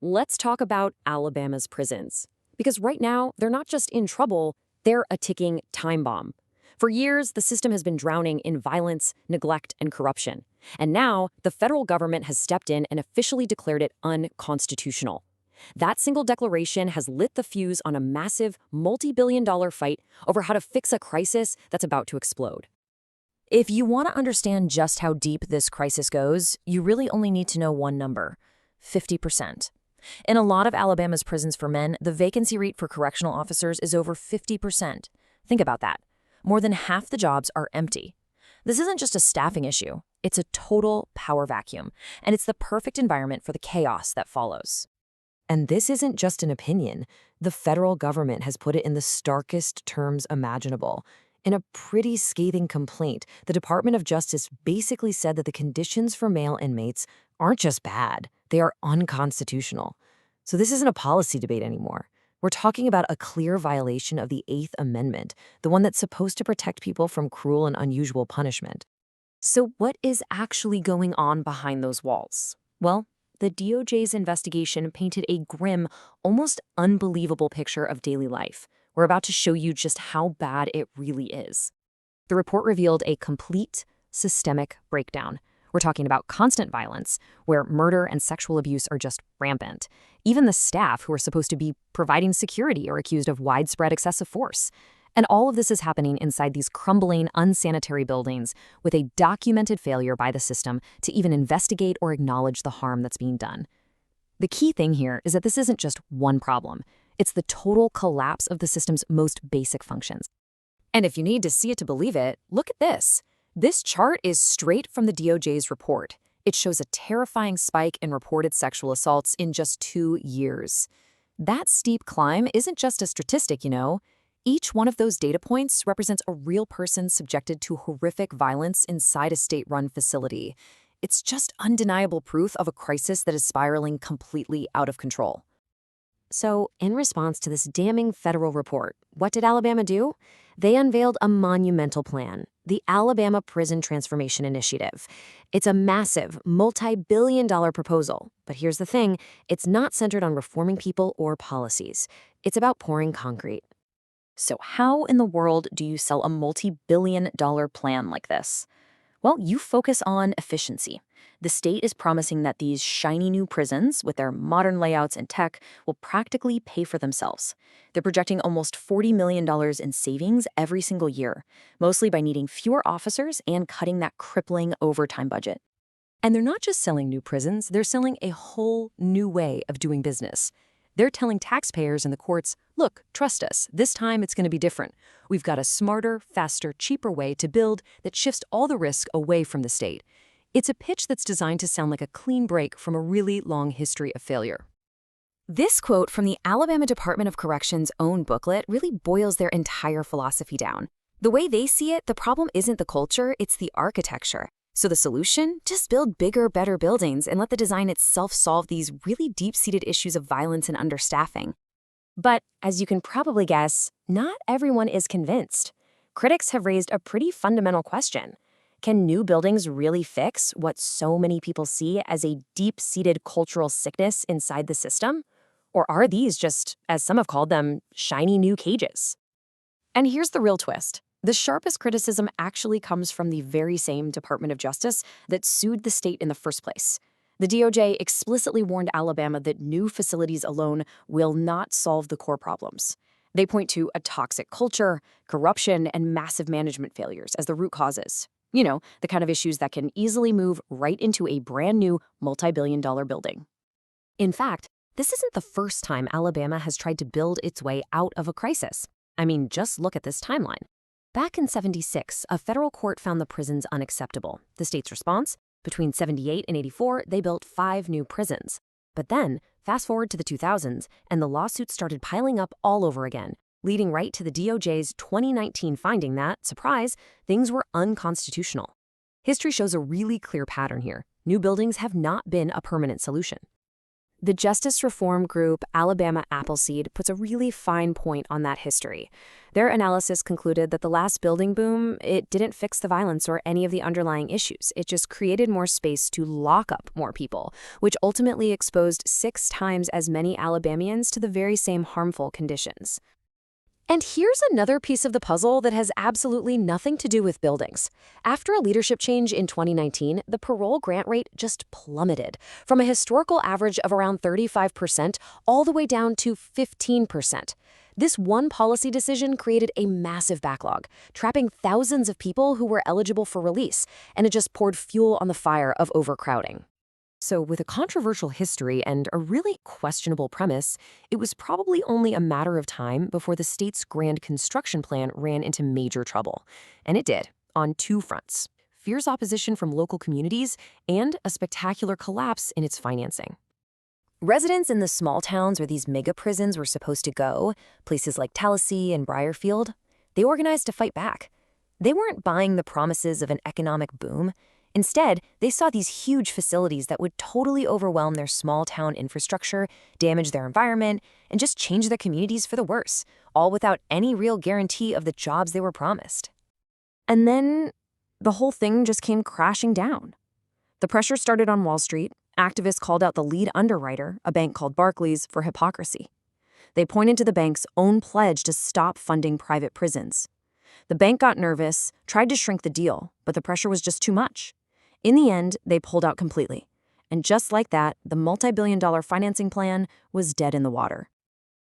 Let's talk about Alabama's prisons. Because right now, they're not just in trouble, they're a ticking time bomb. For years, the system has been drowning in violence, neglect, and corruption. And now, the federal government has stepped in and officially declared it unconstitutional. That single declaration has lit the fuse on a massive, multi-billion-dollar fight over how to fix a crisis that's about to explode. If you want to understand just how deep this crisis goes, you really only need to know one number: 50%. In a lot of Alabama's prisons for men, the vacancy rate for correctional officers is over 50%. Think about that. More than half the jobs are empty. This isn't just a staffing issue. It's a total power vacuum, and it's the perfect environment for the chaos that follows. And this isn't just an opinion. The federal government has put it in the starkest terms imaginable. In a pretty scathing complaint, the Department of Justice basically said that the conditions for male inmates aren't just bad, they are unconstitutional. So this isn't a policy debate anymore. We're talking about a clear violation of the Eighth Amendment, the one that's supposed to protect people from cruel and unusual punishment. So what is actually going on behind those walls? Well, the DOJ's investigation painted a grim, almost unbelievable picture of daily life. We're about to show you just how bad it really is. The report revealed a complete, systemic breakdown. We're talking about constant violence, where murder and sexual abuse are just rampant. Even the staff who are supposed to be providing security are accused of widespread excessive force. And all of this is happening inside these crumbling, unsanitary buildings with a documented failure by the system to even investigate or acknowledge the harm that's being done. The key thing here is that this isn't just one problem. It's the total collapse of the system's most basic functions. And if you need to see it to believe it, look at this. This chart is straight from the DOJ's report. It shows a terrifying spike in reported sexual assaults in just 2 years. That steep climb isn't just a statistic, you know. Each one of those data points represents a real person subjected to horrific violence inside a state-run facility. It's just undeniable proof of a crisis that is spiraling completely out of control. So, in response to this damning federal report, what did Alabama do? They unveiled a monumental plan, the Alabama Prison Transformation Initiative. It's a massive, multi-billion-dollar proposal. But here's the thing, it's not centered on reforming people or policies. It's about pouring concrete. So how in the world do you sell a multi-billion-dollar plan like this? Well, you focus on efficiency. The state is promising that these shiny new prisons, with their modern layouts and tech, will practically pay for themselves. They're projecting almost $40 million in savings every single year, mostly by needing fewer officers and cutting that crippling overtime budget. And they're not just selling new prisons, they're selling a whole new way of doing business. They're telling taxpayers and the courts, look, trust us, this time it's going to be different. We've got a smarter, faster, cheaper way to build that shifts all the risk away from the state. It's a pitch that's designed to sound like a clean break from a really long history of failure. This quote from the Alabama Department of Corrections' own booklet really boils their entire philosophy down. The way they see it, the problem isn't the culture, it's the architecture. So the solution? Just build bigger, better buildings and let the design itself solve these really deep-seated issues of violence and understaffing. But, as you can probably guess, not everyone is convinced. Critics have raised a pretty fundamental question. Can new buildings really fix what so many people see as a deep-seated cultural sickness inside the system? Or are these just, as some have called them, shiny new cages? And here's the real twist. The sharpest criticism actually comes from the very same Department of Justice that sued the state in the first place. The DOJ explicitly warned Alabama that new facilities alone will not solve the core problems. They point to a toxic culture, corruption, and massive management failures as the root causes. You know, the kind of issues that can easily move right into a brand new multi-billion-dollar building. In fact, this isn't the first time Alabama has tried to build its way out of a crisis. I mean, just look at this timeline. Back in '76, a federal court found the prisons unacceptable. The state's response? Between '78 and '84, they built 5 new prisons. But then, fast forward to the 2000s, and the lawsuits started piling up all over again, leading right to the DOJ's 2019 finding that, surprise, things were unconstitutional. History shows a really clear pattern here. New buildings have not been a permanent solution. The justice reform group Alabama Appleseed puts a really fine point on that history. Their analysis concluded that the last building boom, it didn't fix the violence or any of the underlying issues. It just created more space to lock up more people, which ultimately exposed 6 times as many Alabamians to the very same harmful conditions. And here's another piece of the puzzle that has absolutely nothing to do with buildings. After a leadership change in 2019, the parole grant rate just plummeted from a historical average of around 35% all the way down to 15%. This one policy decision created a massive backlog, trapping thousands of people who were eligible for release, and it just poured fuel on the fire of overcrowding. So, with a controversial history and a really questionable premise, it was probably only a matter of time before the state's grand construction plan ran into major trouble. And it did, on 2 fronts: fierce opposition from local communities and a spectacular collapse in its financing. Residents in the small towns where these mega prisons were supposed to go, places like Tallahassee and Briarfield, they organized to fight back. They weren't buying the promises of an economic boom. Instead, they saw these huge facilities that would totally overwhelm their small town infrastructure, damage their environment, and just change their communities for the worse, all without any real guarantee of the jobs they were promised. And then the whole thing just came crashing down. The pressure started on Wall Street. Activists called out the lead underwriter, a bank called Barclays, for hypocrisy. They pointed to the bank's own pledge to stop funding private prisons. The bank got nervous, tried to shrink the deal, but the pressure was just too much. In the end, they pulled out completely. And just like that, the multi-billion-dollar financing plan was dead in the water.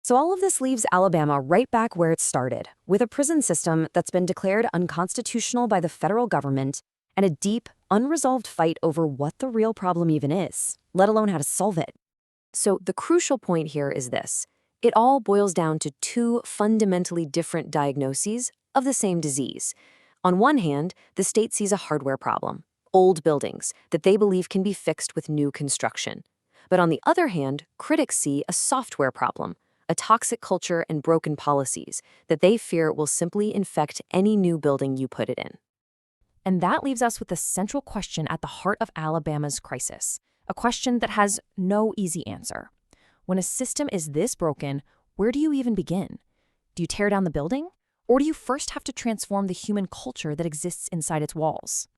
So all of this leaves Alabama right back where it started, with a prison system that's been declared unconstitutional by the federal government and a deep, unresolved fight over what the real problem even is, let alone how to solve it. So the crucial point here is this. It all boils down to 2 fundamentally different diagnoses of the same disease. On one hand, the state sees a hardware problem, old buildings that they believe can be fixed with new construction. But on the other hand, critics see a software problem, a toxic culture and broken policies that they fear will simply infect any new building you put it in. And that leaves us with the central question at the heart of Alabama's crisis, a question that has no easy answer. When a system is this broken, where do you even begin? Do you tear down the building? Or do you first have to transform the human culture that exists inside its walls?